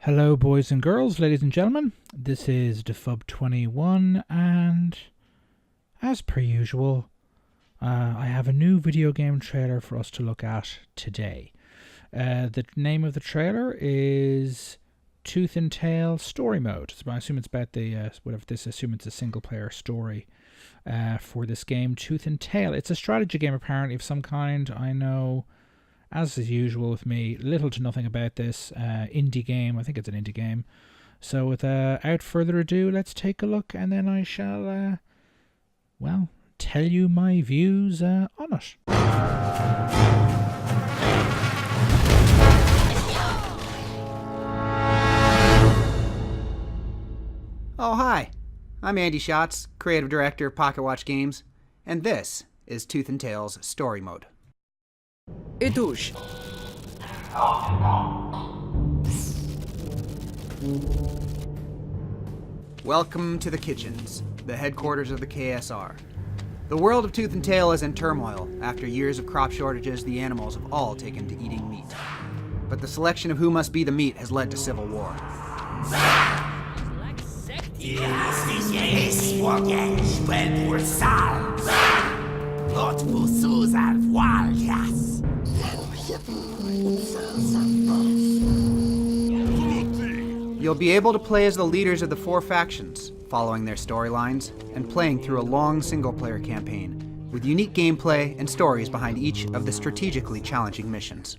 Hello, boys and girls, ladies and gentlemen. This is Defub21, and as per usual, I have a new video game trailer for us to look at today. The name of the trailer is Tooth and Tail Story Mode. So I assume it's about the assume it's a single-player story for this game, Tooth and Tail. It's a strategy game apparently of some kind. I know, as is usual with me, little to nothing about this indie game. I think it's an indie game. So without further ado, let's take a look, and then I shall, tell you my views on it. Oh, hi. I'm Andy Schatz, Creative Director of Pocket Watch Games, and this is Tooth and Tail's Story Mode. Itouche. Welcome to the kitchens, the headquarters of the KSR. The world of Tooth and Tail is in turmoil. After years of crop shortages, the animals have all taken to eating meat. But the selection of who must be the meat has led to civil war. You'll be able to play as the leaders of the four factions, following their storylines, and playing through a long single-player campaign, with unique gameplay and stories behind each of the strategically challenging missions.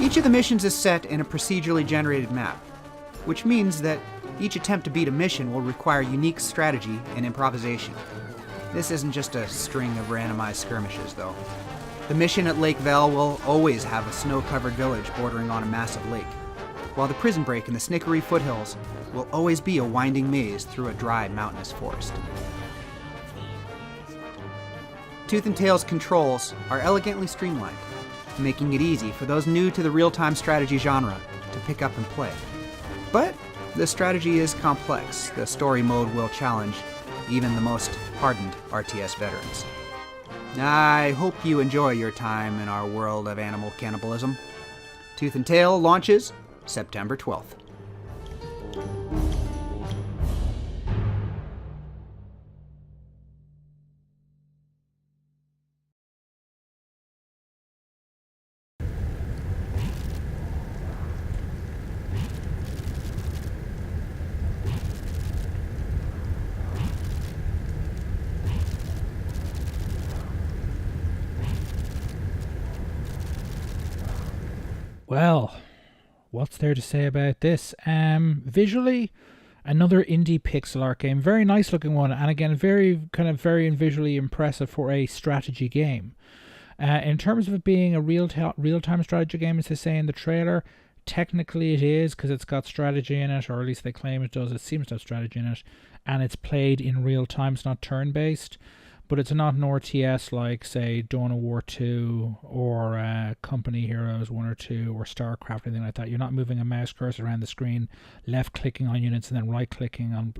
Each of the missions is set in a procedurally generated map, which means that each attempt to beat a mission will require unique strategy and improvisation. This isn't just a string of randomized skirmishes, though. The mission at Lake Vel will always have a snow-covered village bordering on a massive lake, while the prison break in the Snickery foothills will always be a winding maze through a dry, mountainous forest. Tooth and Tail's controls are elegantly streamlined, making it easy for those new to the real-time strategy genre to pick up and play. But the strategy is complex. The story mode will challenge even the most hardened RTS veterans. I hope you enjoy your time in our world of animal cannibalism. Tooth and Tail launches September 12th. Well, what's there to say about this? Visually, another indie pixel art game. Very nice looking one, and again, very visually impressive for a strategy game. In terms of it being a real-time strategy game, as they say in the trailer, technically it is, because it's got strategy in it, or at least they claim it does. It seems to have strategy in it, and it's played in real time. It's not turn-based. But it's not an RTS like, say, Dawn of War 2 or Company Heroes 1 or 2 or StarCraft, anything like that. You're not moving a mouse cursor around the screen, left-clicking on units and then right-clicking on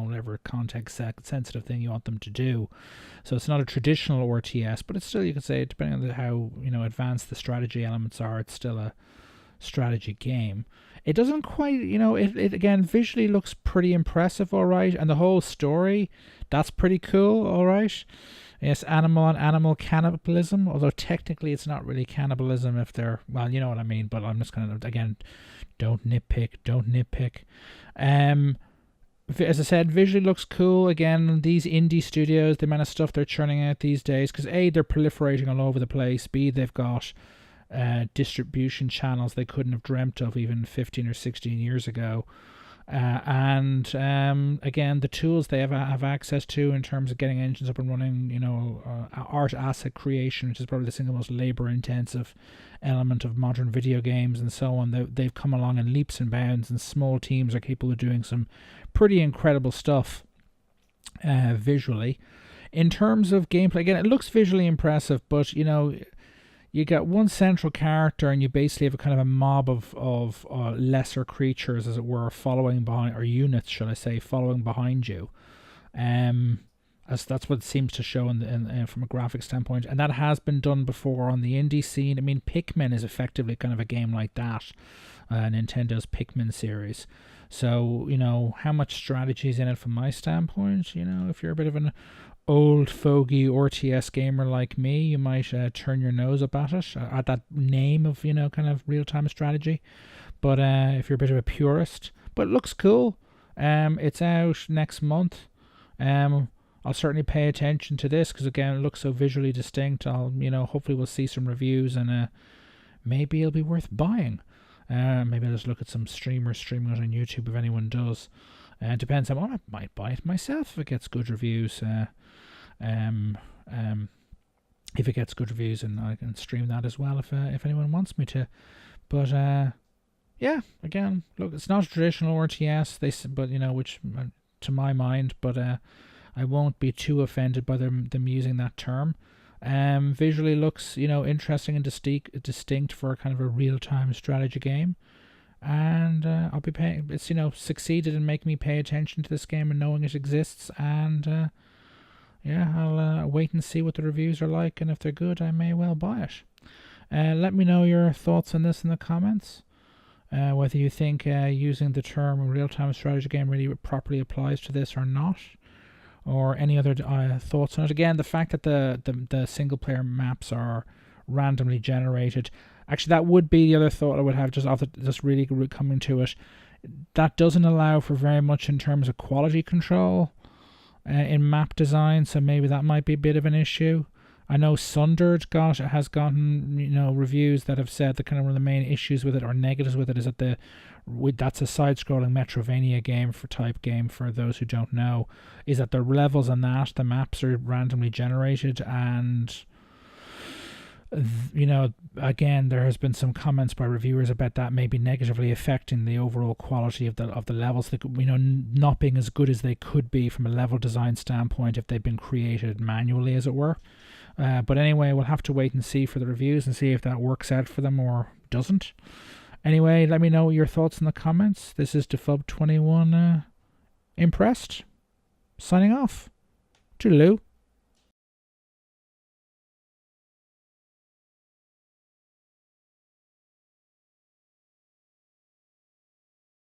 whatever context-sensitive thing you want them to do. So it's not a traditional RTS, but it's still, you could say, depending on how advanced the strategy elements are, it's still a strategy game. It doesn't quite, it again visually looks pretty impressive, all right, and the whole story, that's pretty cool, all right. Yes, animal on animal cannibalism, although technically it's not really cannibalism if they're, well, you know what I mean, but I'm just kind of, again, don't nitpick. As I said, visually looks cool. Again, these indie studios, the amount of stuff they're churning out these days, because A, they're proliferating all over the place, B, they've got distribution channels they couldn't have dreamt of even 15 or 16 years ago, and again, the tools they have access to in terms of getting engines up and running, art asset creation, which is probably the single most labor intensive element of modern video games, and so on. They've come along in leaps and bounds, and small teams are capable of doing some pretty incredible stuff visually. In terms of gameplay, again, it looks visually impressive, but you got one central character, and you basically have a kind of a mob of lesser creatures, as it were, following behind, or units, should I say, following behind you. as that's what it seems to show from a graphic standpoint, and that has been done before on the indie scene. I mean, Pikmin is effectively kind of a game like that, Nintendo's Pikmin series. So, how much strategy is in it from my standpoint? If you're a bit of an old fogey RTS gamer like me, you might turn your nose up at it, at that name of, kind of real-time strategy. But if you're a bit of a purist, but it looks cool. It's out next month. I'll certainly pay attention to this because, again, it looks so visually distinct. Hopefully we'll see some reviews and maybe it'll be worth buying. Maybe I'll just look at some streamers streaming it on YouTube if anyone does. It depends. I might buy it myself if it gets good reviews. If it gets good reviews, and I can stream that as well if anyone wants me to. But yeah, again, look, it's not a traditional RTS. Which to my mind, but I won't be too offended by them using that term. Visually looks, interesting and distinct for kind of a real-time strategy game. And I'll be paying. It's succeeded in making me pay attention to this game and knowing it exists. And I'll wait and see what the reviews are like, and if they're good, I may well buy it. Let me know your thoughts on this in the comments. Whether you think using the term real-time strategy game really properly applies to this or not, or any other thoughts on it. Again, the fact that the single-player maps are randomly generated. Actually, that would be the other thought I would have just really coming to it. That doesn't allow for very much in terms of quality control in map design, so maybe that might be a bit of an issue. I know Sundered has gotten reviews that have said that kind of one of the main issues with it or negatives with it is that that's a side-scrolling Metrovania game for those who don't know, is that the levels on the maps are randomly generated, and again, there has been some comments by reviewers about that maybe negatively affecting the overall quality of the levels, not being as good as they could be from a level design standpoint if they'd been created manually, as it were. But anyway, we'll have to wait and see for the reviews and see if that works out for them or doesn't. Anyway, let me know your thoughts in the comments. This is Defub21 Impressed, signing off. Toodaloo.